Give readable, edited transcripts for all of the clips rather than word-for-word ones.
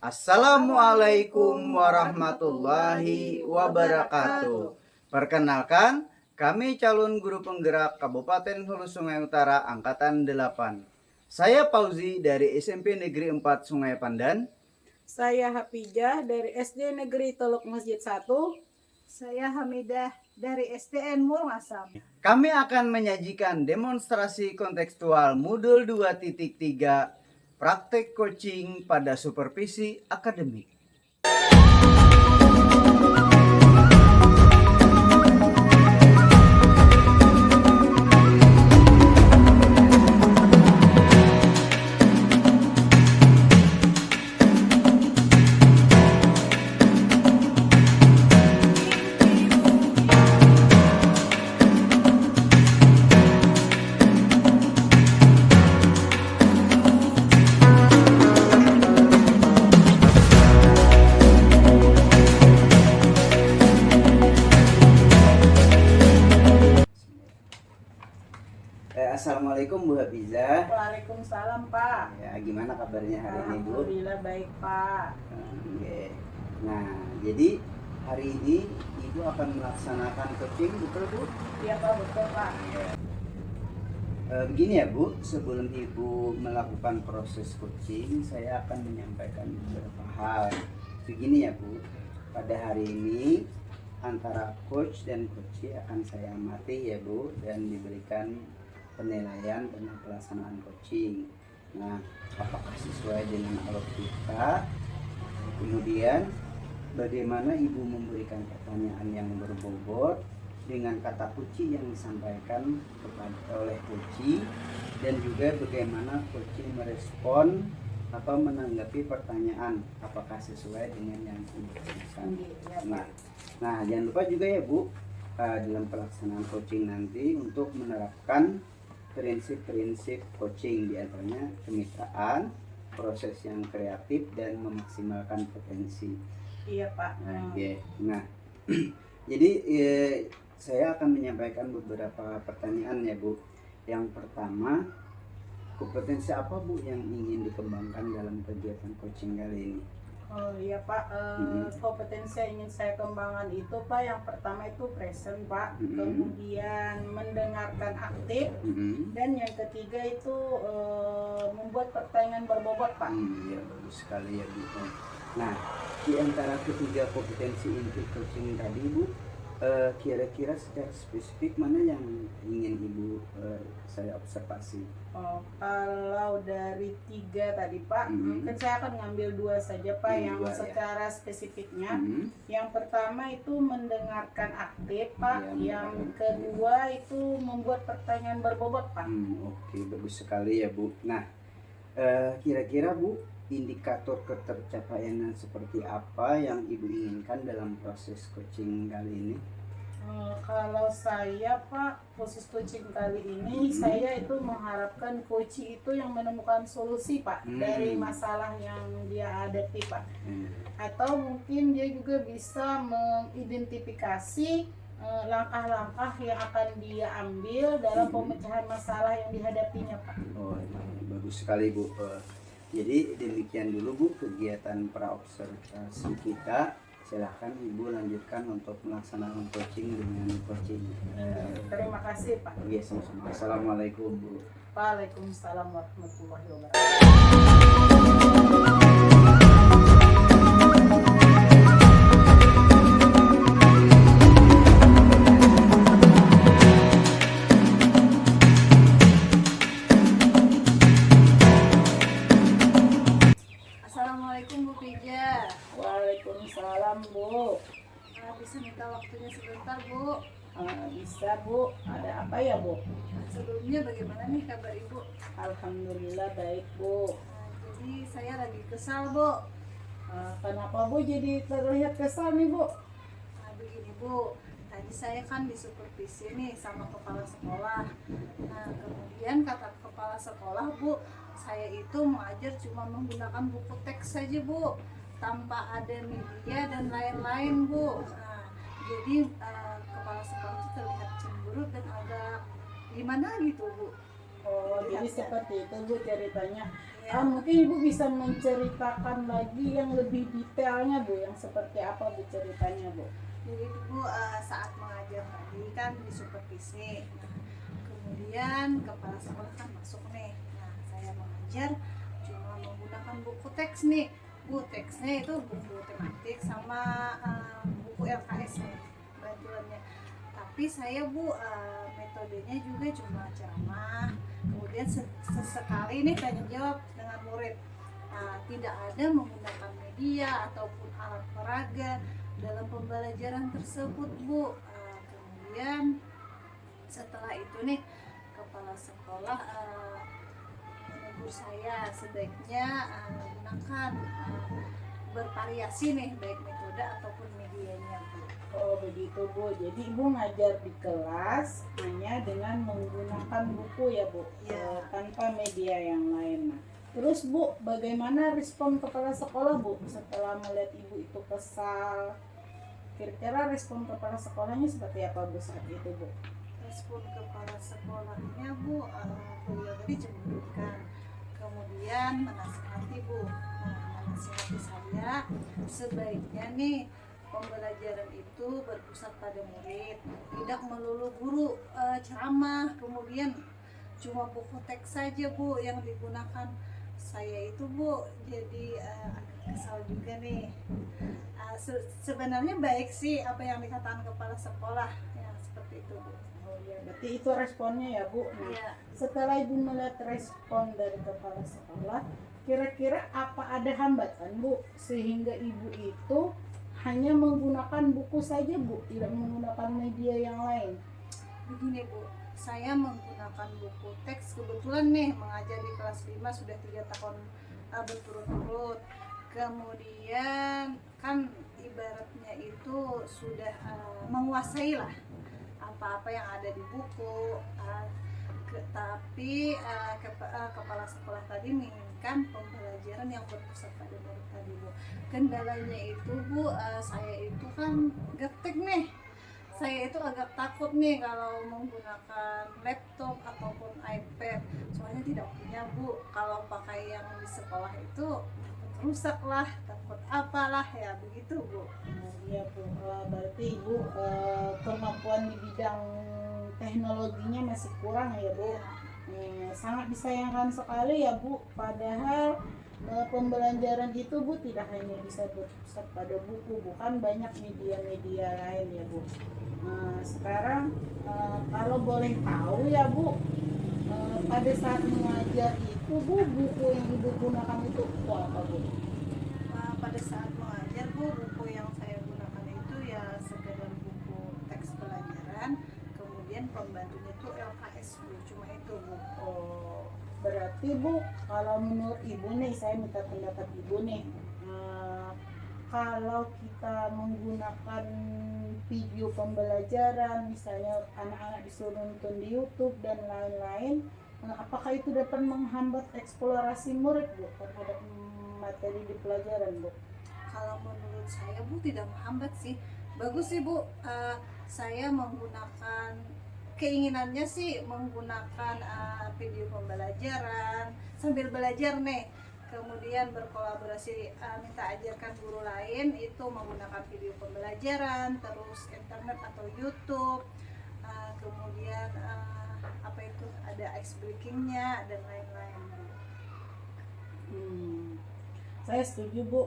Assalamualaikum warahmatullahi wabarakatuh. Perkenalkan, kami calon guru penggerak Kabupaten Hulu Sungai Utara Angkatan 8. Saya Fauzi dari SMP Negeri 4 Sungai Pandan. Saya Hafijah dari SD Negeri Teluk Masjid 1. Saya Hamidah dari STN Mulung Asam. Kami akan menyajikan demonstrasi kontekstual modul 2.3 praktek coaching pada supervisi akademik. Assalamualaikum Bu Hafizah. Waalaikumsalam Pak. Ya, gimana kabarnya hari ini Bu? Alhamdulillah baik Pak. Oke. Nah, jadi hari ini Ibu akan melaksanakan coaching, betul Bu? Iya Pak, betul Pak. Begini ya Bu, sebelum Ibu melakukan proses coaching, saya akan menyampaikan beberapa hal. Begini ya Bu, pada hari ini antara coach dan coachee akan saya amati ya Bu, dan diberikan penilaian tentang pelaksanaan coaching. Nah, apakah sesuai dengan alur kita? Kemudian bagaimana Ibu memberikan pertanyaan yang berbobot dengan kata kunci yang disampaikan oleh coachee, dan juga bagaimana coachee merespon atau menanggapi pertanyaan apakah sesuai dengan yang ditanyakan. Nah, jangan lupa juga ya Bu, dalam pelaksanaan coaching nanti untuk menerapkan prinsip-prinsip coaching, diantaranya kemitraan, proses yang kreatif, dan memaksimalkan potensi. Iya Pak. Nah, jadi saya akan menyampaikan beberapa pertanyaan ya Bu. Yang pertama, kompetensi apa Bu yang ingin dikembangkan dalam kegiatan coaching kali ini? Oh iya Pak, kompetensi yang ingin saya kembangkan itu Pak, yang pertama itu present Pak, kemudian mendengarkan aktif, dan yang ketiga itu membuat pertanyaan berbobot Pak. Iya, bagus sekali ya Bu. Nah, di antara ketiga kompetensi inti coaching tadi Bu, kira-kira secara spesifik mana yang ingin Ibu saya observasi? Oh, kalau dari 3 tadi Pak, mungkin saya akan ngambil 2 saja Pak, yang secara spesifiknya. Yang pertama itu mendengarkan aktif Pak, yang kedua itu membuat pertanyaan berbobot Pak. Oke, bagus sekali ya Bu. Nah, kira-kira Bu, indikator ketercapaian seperti apa yang Ibu inginkan dalam proses coaching kali ini? Kalau saya Pak, khusus coaching kali ini saya itu mengharapkan coaching itu yang menemukan solusi Pak dari masalah yang dia hadapi Pak. Atau mungkin dia juga bisa mengidentifikasi langkah-langkah yang akan dia ambil dalam pemecahan masalah yang dihadapinya Pak. Oh, bagus sekali Bu. Jadi demikian dulu Bu kegiatan praobservasi kita. Silahkan Ibu lanjutkan untuk melaksanakan coaching dengan coaching. Terima kasih Pak. Oke, sama-sama. Assalamualaikum Bu. Waalaikumsalam warahmatullahi wabarakatuh. Assalamualaikum Bu Pija. Waalaikumsalam Bu. Bisa minta waktunya sebentar Bu? Bisa Bu. Ada apa ya Bu? Sebelumnya bagaimana nih kabar Ibu? Alhamdulillah baik Bu. Jadi saya lagi kesal Bu. Kenapa Bu jadi terlihat kesal nih Bu? Begini Bu, tadi saya kan disupervisi nih sama kepala sekolah. Nah kemudian kata kepala sekolah Bu, saya itu mengajar cuma menggunakan buku teks saja Bu, tanpa ada media dan lain-lain Bu. Nah, jadi kepala sekolah itu terlihat cemberut dan agak gimana gitu Bu. Oh, jadi dilihat ya. seperti itu Bu ceritanya. Ya. Mungkin Ibu bisa menceritakan lagi yang lebih detailnya Bu, yang seperti apa Bu ceritanya Bu? Jadi Bu saat mengajar tadi kan disupervisi. Nah, kemudian kepala sekolah kan masuk nih. Nah, saya mengajar cuma menggunakan buku teks nih. Bu, teksnya itu buku tematik sama buku LKS nih bantuannya. Tapi saya Bu metodenya juga cuma ceramah. Kemudian sesekali nih tanya jawab dengan murid. Tidak ada menggunakan media ataupun alat peraga dalam pembelajaran tersebut Bu. Kemudian setelah itu nih kepala sekolah menegur saya sebaiknya menggunakan bervariasi nih baik metode ataupun medianya Bu. Oh begitu Bu, jadi Ibu ngajar di kelas hanya dengan menggunakan buku ya Bu, Ya. tanpa media yang lain. Nah, terus Bu, bagaimana respon kepala sekolah Bu setelah melihat Ibu itu kesal? Kira-kira respon kepala sekolahnya seperti apa Bu saat itu Bu? Respon kepala sekolahnya Bu, beliau tadi cemburukan, kemudian menasihati Bu. Nah, menasihati saya sebaiknya nih pembelajaran itu berpusat pada murid, tidak melulu guru ceramah, kemudian cuma buku teks saja Bu yang digunakan. Saya itu Bu jadi agak kesal juga nih. Sebenarnya baik sih apa yang dikatakan kepala sekolah ya, seperti itu Bu. Oh ya, berarti itu responnya ya Bu. Nah, Ya. setelah Ibu melihat respon dari kepala sekolah, kira-kira apa ada hambatan Bu sehingga Ibu itu hanya menggunakan buku saja Bu, tidak menggunakan media yang lain? Begini Bu, saya menggunakan buku teks, kebetulan nih mengajar di kelas 5 sudah 3 tahun berturut-turut. Kemudian kan ibaratnya itu sudah menguasai lah apa-apa yang ada di buku. Tapi kepala sekolah tadi menginginkan pembelajaran yang berpusat pada murid tadi Bu. Kendalanya itu Bu, saya itu kan gaptek nih. Saya itu agak takut nih kalau menggunakan laptop ataupun iPad, soalnya tidak punya Bu. Kalau pakai yang di sekolah itu takut rusak lah, takut apalah ya begitu Bu. Iya Bu, berarti Ibu kemampuan di bidang teknologinya masih kurang ya Bu. Sangat disayangkan sekali ya Bu, padahal pembelajaran itu Bu tidak hanya bisa berpusat pada buku, bukan banyak media-media lain ya Bu. Sekarang kalau boleh tahu ya Bu, pada saat mengajar itu Bu, buku yang Ibu gunakan itu apa Bu? Pada saat mengajar Bu, buku yang saya gunakan itu ya sekedar buku teks pelajaran, kemudian pembantunya itu LKS Bu, cuma itu Bu. Oh, berarti Bu, kalau menurut Ibu nih, saya minta pendapat Ibu nih, kalau kita menggunakan video pembelajaran, misalnya anak-anak disuruh nonton di YouTube dan lain-lain, apakah itu dapat menghambat eksplorasi murid Bu terhadap materi di pelajaran Bu? Kalau menurut saya Bu tidak menghambat sih, bagus sih Bu. Saya menggunakan, keinginannya sih menggunakan video pembelajaran sambil belajar nih, kemudian berkolaborasi, minta ajarkan guru lain itu menggunakan video pembelajaran, terus internet atau YouTube, kemudian apa itu ada ice breakingnya dan lain-lain. Saya setuju Bu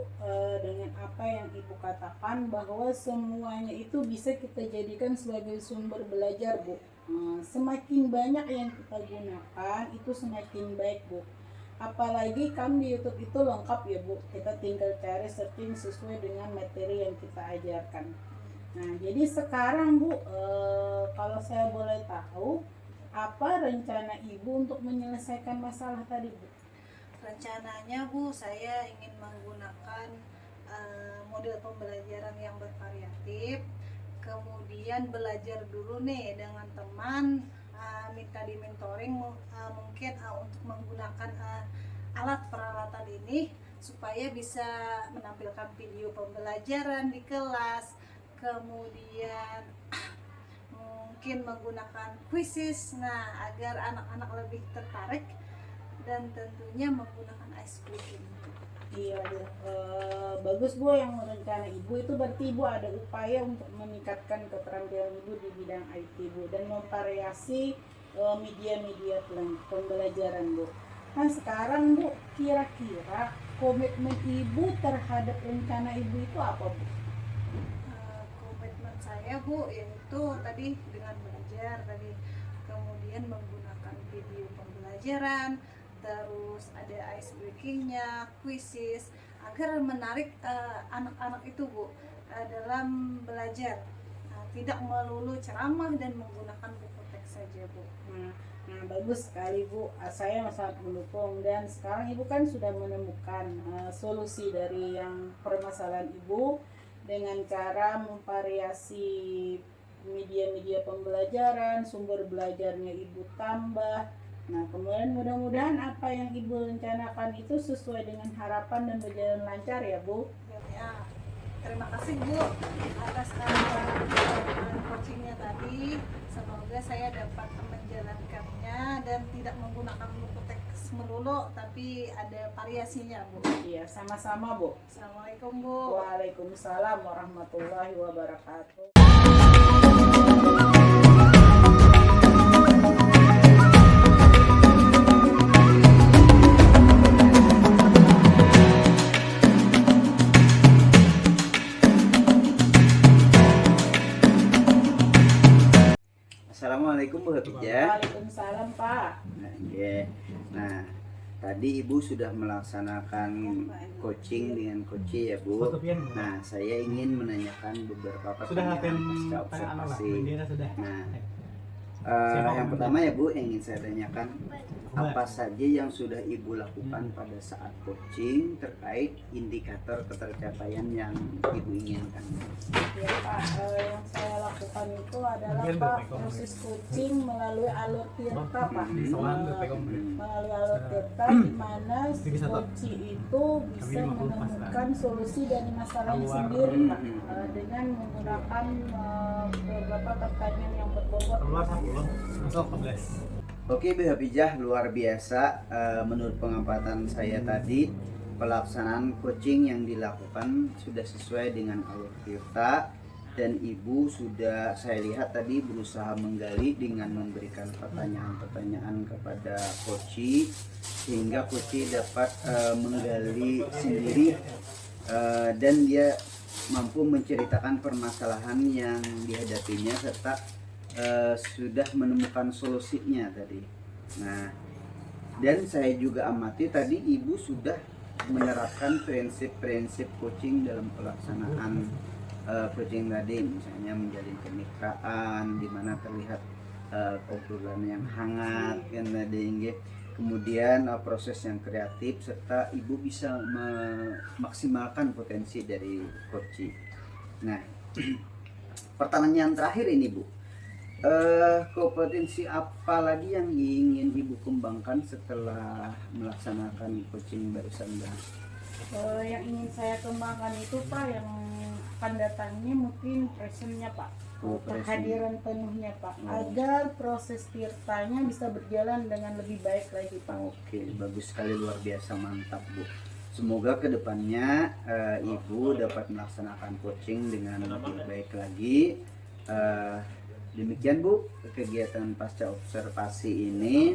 dengan apa yang Ibu katakan, bahwa semuanya itu bisa kita jadikan sebagai sumber belajar Bu. Semakin banyak yang kita gunakan itu semakin baik Bu. Apalagi kan di YouTube itu lengkap ya Bu, kita tinggal cari searching sesuai dengan materi yang kita ajarkan. Nah jadi sekarang Bu, kalau saya boleh tahu, apa rencana Ibu untuk menyelesaikan masalah tadi Bu? Rencananya Bu, saya ingin menggunakan model pembelajaran yang bervariatif, kemudian belajar dulu nih dengan teman, minta di mentoring mungkin untuk menggunakan alat peralatan ini supaya bisa menampilkan video pembelajaran di kelas, kemudian mungkin menggunakan quizzes, nah agar anak-anak lebih tertarik, dan tentunya menggunakan ice breaking. Iya, Bu. Bagus Bu yang rencana Ibu itu, berarti Ibu ada upaya untuk meningkatkan keterampilan Ibu di bidang IT Bu dan memvariasi media-media pembelajaran Bu. Nah sekarang Bu, kira-kira komitmen Ibu terhadap rencana Ibu itu apa Bu? Komitmen saya Bu yaitu tadi dengan belajar tadi, kemudian menggunakan video pembelajaran, terus ada ice breakingnya, quizzes, agar menarik anak-anak itu Bu dalam belajar. Tidak melulu ceramah dan menggunakan buku teks saja Bu. Nah, bagus sekali Bu, saya sangat mendukung. Dan sekarang Ibu kan sudah menemukan solusi dari yang permasalahan Ibu dengan cara memvariasi media-media pembelajaran, sumber belajarnya Ibu tambah. Nah, kemudian mudah-mudahan apa yang Ibu rencanakan itu sesuai dengan harapan dan berjalan lancar ya Bu. Ya, terima kasih Bu atas coachingnya tadi. Semoga saya dapat menjalankannya dan tidak menggunakan buku teks melulu, tapi ada variasinya Bu. Iya, sama-sama Bu. Assalamualaikum Bu. Waalaikumsalam warahmatullahi wabarakatuh. Assalamualaikum Bu Hafijah. Waalaikumsalam Pak. Nah, tadi Ibu sudah melaksanakan coaching dengan coach ya Bu. Nah, saya ingin menanyakan beberapa pertanyaan pasca observasi. Nah, yang pertama ya Bu, yang ingin saya tanyakan, apa saja yang sudah Ibu lakukan pada saat coaching terkait indikator ketercapaian yang Ibu inginkan? Ya Pak, yang saya lakukan itu adalah Pak, proses coaching melalui alur tirta Pak. Melalui alur tirta di mana coaching itu bisa menemukan solusi dari masalahnya sendiri Pak, dengan menggunakan beberapa pertanyaan yang berbobot. Oke Bu Hafijah, luar biasa. Menurut pengamatan saya tadi, pelaksanaan coaching yang dilakukan sudah sesuai dengan alur tirta, dan Ibu sudah saya lihat tadi berusaha menggali dengan memberikan pertanyaan-pertanyaan kepada coach, sehingga coach dapat menggali sendiri dan dia mampu menceritakan permasalahan yang dihadapinya serta sudah menemukan solusinya tadi. Nah, dan saya juga amati tadi Ibu sudah menerapkan prinsip-prinsip coaching dalam pelaksanaan coaching tadi, misalnya menjalin kemitraan di mana terlihat obrolan yang hangat kan tadi, kemudian proses yang kreatif, serta Ibu bisa memaksimalkan potensi dari coaching. Nah, pertanyaan terakhir ini Bu, kompetensi apa lagi yang ingin Ibu kembangkan setelah melaksanakan coaching barusan Mbak? Yang ingin saya kembangkan itu Pak, yang akan datangnya mungkin presentnya Pak, kehadiran penuhnya Pak, agar proses tirtanya bisa berjalan dengan lebih baik lagi Pak. Oke, bagus sekali, luar biasa, mantap Bu. Semoga kedepannya Ibu dapat melaksanakan coaching dengan lebih baik lagi. Demikian Bu, kegiatan pasca observasi ini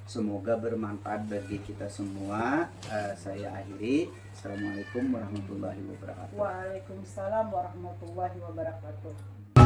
semoga bermanfaat bagi kita semua. Saya akhiri. Assalamualaikum warahmatullahi wabarakatuh. Waalaikumsalam warahmatullahi wabarakatuh.